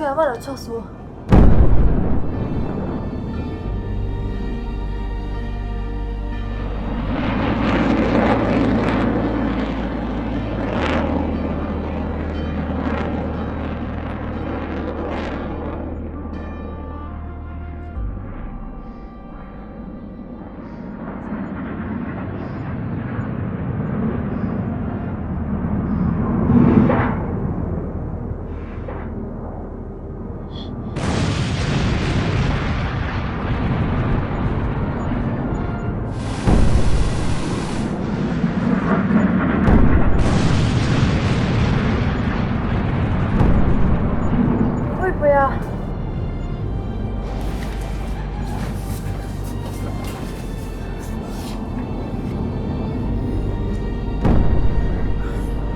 干嘛了？吵死我！会不会啊？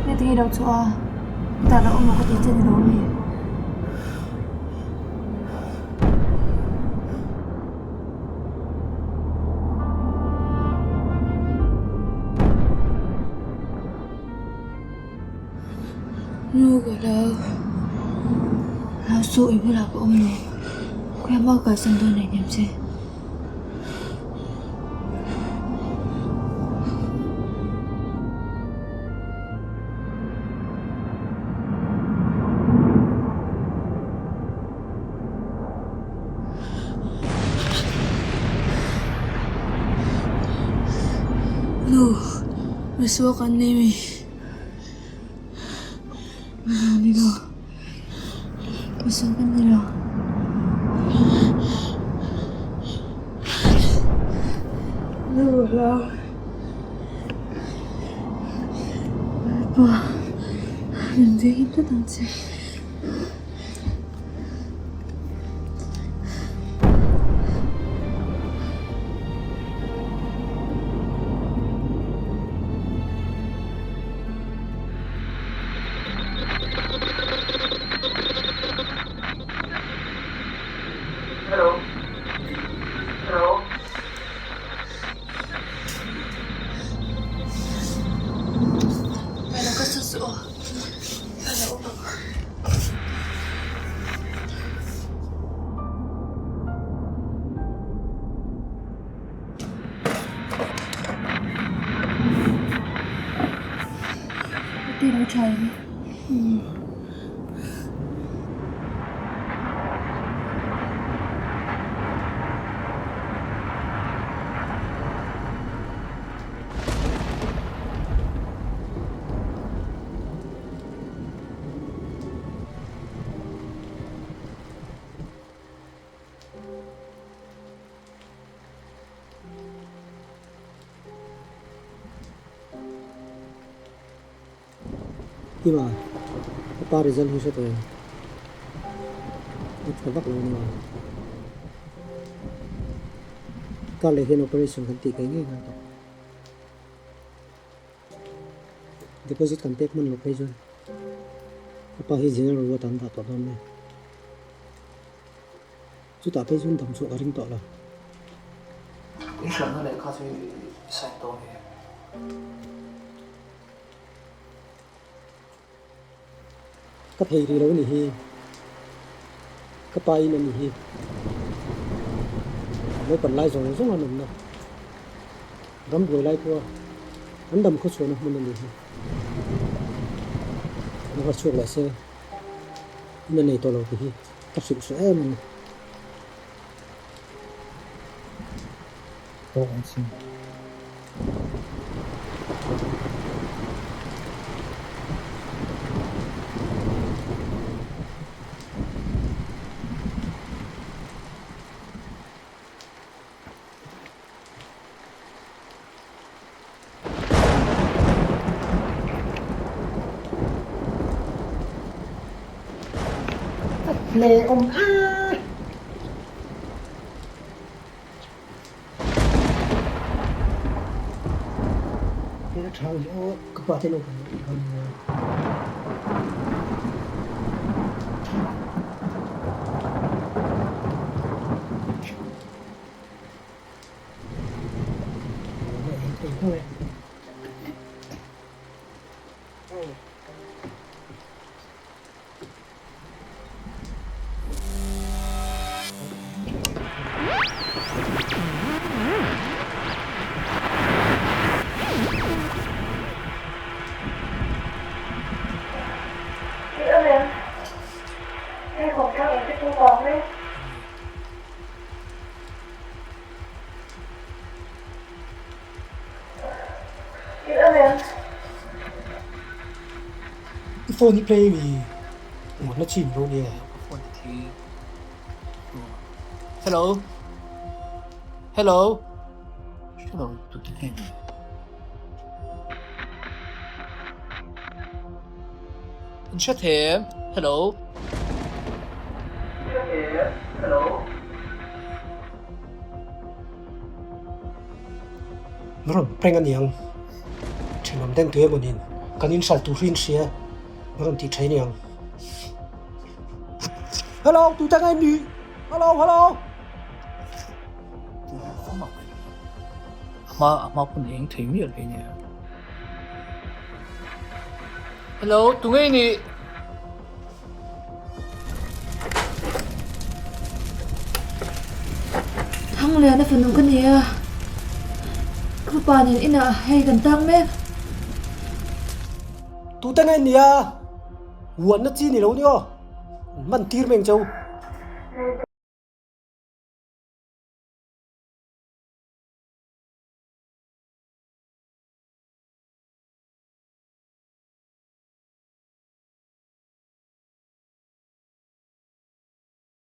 你听到错啊？但係我冇嗰啲真係攞咩？如果老數唔會嚟個咩？佢有冇解釋到你點啫？Masukan ni nila. Masukan nila. Wala. Apa? Hindi kita tansi. Hello? Hello? Ano ka sa suo? Ano ba? Pati raw Charlie. Ima, apa result husa to? It kabak lo na. Kale hin operation kan ti kai nge kan to. Deposit kan tek man lo kai jon. Apa hi general wa tan da to don ne. Chu ta kai jon dam so garing to la. Ý tưởng nó lại có gì sai tôi Ka thei ri lo ni hi. Ka pai na ni hi. Lo pan lai zong zong anam na. Gam boi lai ko. Andam ko chona mun ni hi. Nó có chuộc lại xe nên này tôi lâu thì tập sự sẽ em Tôi anh xin Lê ông a cái thằng nó cứ bảo thế nào còn thôi phone đi play vì một nó chìm luôn nè. phone thì hello hello hello tụi cái này anh shut him hello hello nó rồi prank anh nhàng trên nằm đen tuổi một nhìn cần in salt tu rin xia nó rồi thì thấy nhàng hello tụi ta anh đi hello hello mà cũng liền thấy miệng cái này hello tụi ngay nè Thằng liền nó phần nông cái này cứ bà nhìn in à hay gần tăng mẹ tụi ta anh nè quần nó chi nè lâu nhá mình tir mình châu